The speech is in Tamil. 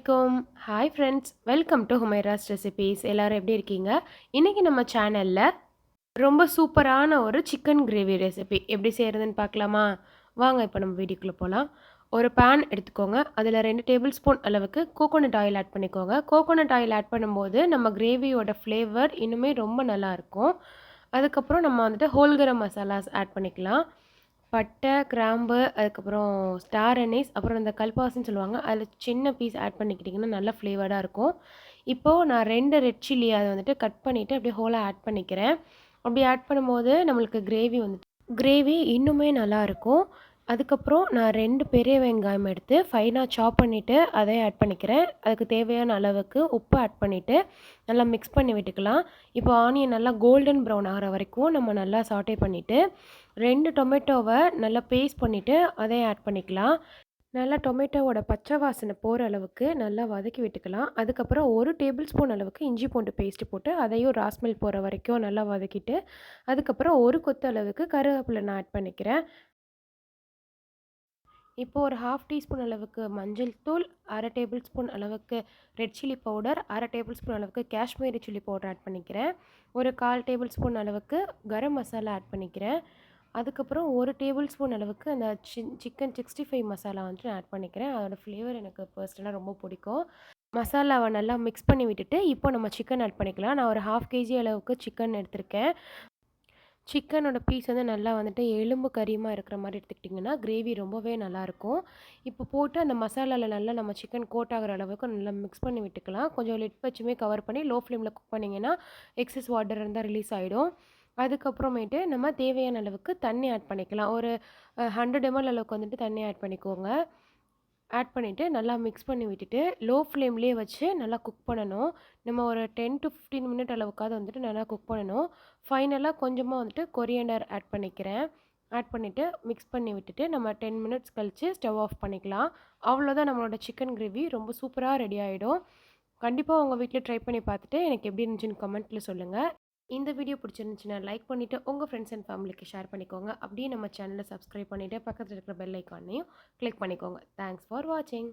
அலைக்கும். Hi friends. Welcome to Humaira's recipes. எல்லாரும் எப்படி இருக்கீங்க? இன்னைக்கு நம்ம சேனல்ல ரொம்ப சூப்பரான ஒரு சிக்கன் கிரேவி ரெசிபி எப்படி செய்றதுன்னு பார்க்கலாமா? வாங்க இப்ப நம்ம வீடியோக்குள்ள போலாம். ஒரு பேன் எடுத்துக்கோங்க. அதில 2 டேபிள் ஸ்பூன் அளவுக்கு கோகோனட் ஆயில் ஆட் பண்ணிக்கோங்க. கோகோனட் ஆயில் ஆட் பண்ணும்போது நம்ம கிரேவியோட ஃப்ளேவர் இன்னுமே ரொம்ப நல்லாயிருக்கும். அதுக்கப்புறம் நம்ம வந்துட்டு ஹோல் கரம் மசாலாஸ் ஆட் பண்ணிக்கலாம். பட்டை, கிராம்பு, அதுக்கப்புறம் ஸ்டார் அனீஸ், அப்புறம் இந்த கல்பாசின்னு சொல்லுவாங்க. அதில சின்ன பீஸ் ஆட் பண்ணிக்கிட்டிங்கன்னா நல்லா ஃப்ளேவர்டா இருக்கும். இப்போ நான் 2 ரெட் சில்லி அத வந்துட்டு கட் பண்ணிட்டு அப்படியே ஹோலா ஆட் பண்ணிக்கிறேன். அப்படி ஆட் பண்ணும்போது நம்மளுக்கு கிரேவி இன்னுமே நல்லாயிருக்கும். அதுக்கப்புறம் நான் 2 பெரிய வெங்காயம் எடுத்து ஃபைனா சாப் பண்ணிட்டு அதையும் ஆட் பண்ணிக்கிறேன். அதுக்கு தேவையான அளவுக்கு உப்பு ஆட் பண்ணிட்டு நல்லா மிக்ஸ் பண்ணி விட்டுக்கலாம். இப்போ ஆனியன் நல்லா கோல்டன் ப்ரவுன் ஆகுற வரைக்கும் நம்ம நல்லா சாட்டே பண்ணிட்டு 2 டொமேட்டோவ நல்லா பேஸ்ட் பண்ணிட்டு அதையும் ஆட் பண்ணிக்கலாம். நல்லா டொமேட்டோவோட பச்சை வாசனை போற அளவுக்கு நல்லா வதக்கி விட்டுக்கலாம். அதுக்கப்புறம் 1 டேபிள் ஸ்பூன் அளவுக்கு இஞ்சி பூண்டு பேஸ்ட் போட்டு அதையும் ரா ஸ்மெல் போற வரைக்கும் நல்லா வதக்கிட்டு, அதுக்கப்புறம் 1 கொத்து அளவுக்கு கருவேப்பிலை நான் ஆட் பண்ணிக்கிறேன். இப்போ ஒரு 1/2 டீஸ்பூன் அளவுக்கு மஞ்சள் தூள், 1/2 டேபிள் ஸ்பூன் அளவுக்கு red chilli powder, 1/2 table spoon அளவுக்கு காஷ்மீரி சில்லி பவுடர் ஆட் பண்ணிக்கிறேன். ஒரு 1/4 டேபிள் ஸ்பூன் அளவுக்கு கரம் மசாலா ஆட் பண்ணிக்கிறேன். அதுக்கப்புறம் 1 டேபிள் ஸ்பூன் அளவுக்கு அந்த சிக்கன் 65 மசாலா வந்துட்டு நான் ஆட் பண்ணிக்கிறேன். அதோட ஃப்ளேவர் எனக்கு பர்சனலா ரொம்ப பிடிக்கும். மசாலாவ நல்லா மிக்ஸ் பண்ணி விட்டுட்டு, இப்போ நம்ம சிக்கன் ஆட் பண்ணிக்கலாம். நான் ஒரு 1/2 கேஜி அளவுக்கு சிக்கன் எடுத்திருக்கேன். சிக்கனோட பீஸ் வந்து நல்லா வந்துட்டு எலும்பு கறியுமா இருக்கிற மாரி எடுத்துக்கிட்டிங்கன்னா, கிரேவி ரொம்பவே நல்லாயிருக்கும். இப்போ போட்டு அந்த மசாலால நல்லா நம்ம சிக்கன் கோட் ஆகுற அளவுக்கு நல்லா மிக்ஸ் பண்ணி விட்டுக்கலாம். கொஞ்சம் லிட் வச்சுமே கவர் பண்ணி லோ ஃப்ளேமில குக் பண்ணிங்கன்னா, எக்ஸஸ் வாட்டர் இருந்தா ரிலீஸ் ஆயிடும். அதுக்கப்புறமேட்டு நம்ம தேவையான அளவுக்கு தண்ணி ஆட் பண்ணிக்கலாம். ஒரு 100 எம்எல் அளவுக்கு வந்துட்டு தண்ணி ஆட் பண்ணிக்கோங்க. ஆட் பண்ணிவிட்டு நல்லா மிக்ஸ் பண்ணி விட்டுட்டு, லோ ஃப்ளேம்லேயே வச்சு நல்லா குக் பண்ணணும். நம்ம ஒரு 10 டூ 15 மினிட் அளவுக்காவது வந்துட்டு நல்லா குக் பண்ணணும். ஃபைனலா கொஞ்சமா வந்துட்டு கொரியாண்டர் ஆட் பண்ணிக்கிறேன். ஆட் பண்ணிவிட்டு மிக்ஸ் பண்ணி விட்டுட்டு, நம்ம 10 மினிட்ஸ் கழிச்சு ஸ்டவ் ஆஃப் பண்ணிக்கலாம். அவ்வளோதான் நம்மளோட சிக்கன் கிரேவி ரொம்ப சூப்பரா ரெடி ஆயிடும். கண்டிப்பா உங்க வீட்ல ட்ரை பண்ணி பார்த்துட்டு எனக்கு எப்படி இருந்துச்சுன்னு கமெண்ட்ல சொல்லுங்க. இந்த வீடியோ பிடிச்சிருந்துச்சுன்னா லைக் பண்ணிட்டு உங்க ஃப்ரெண்ட்ஸ் அண்ட் ஃபேமிலிக்கு ஷேர் பண்ணிக்கோங்க. அப்படியே நம்ம சேனலை சப்ஸ்கிரைப் பண்ணிட்டு பக்கத்துல இருக்கிற பெல் ஐகானையும் கிளிக் பண்ணிக்கோங்க. தேங்க்ஸ் ஃபார் வாட்சிங்.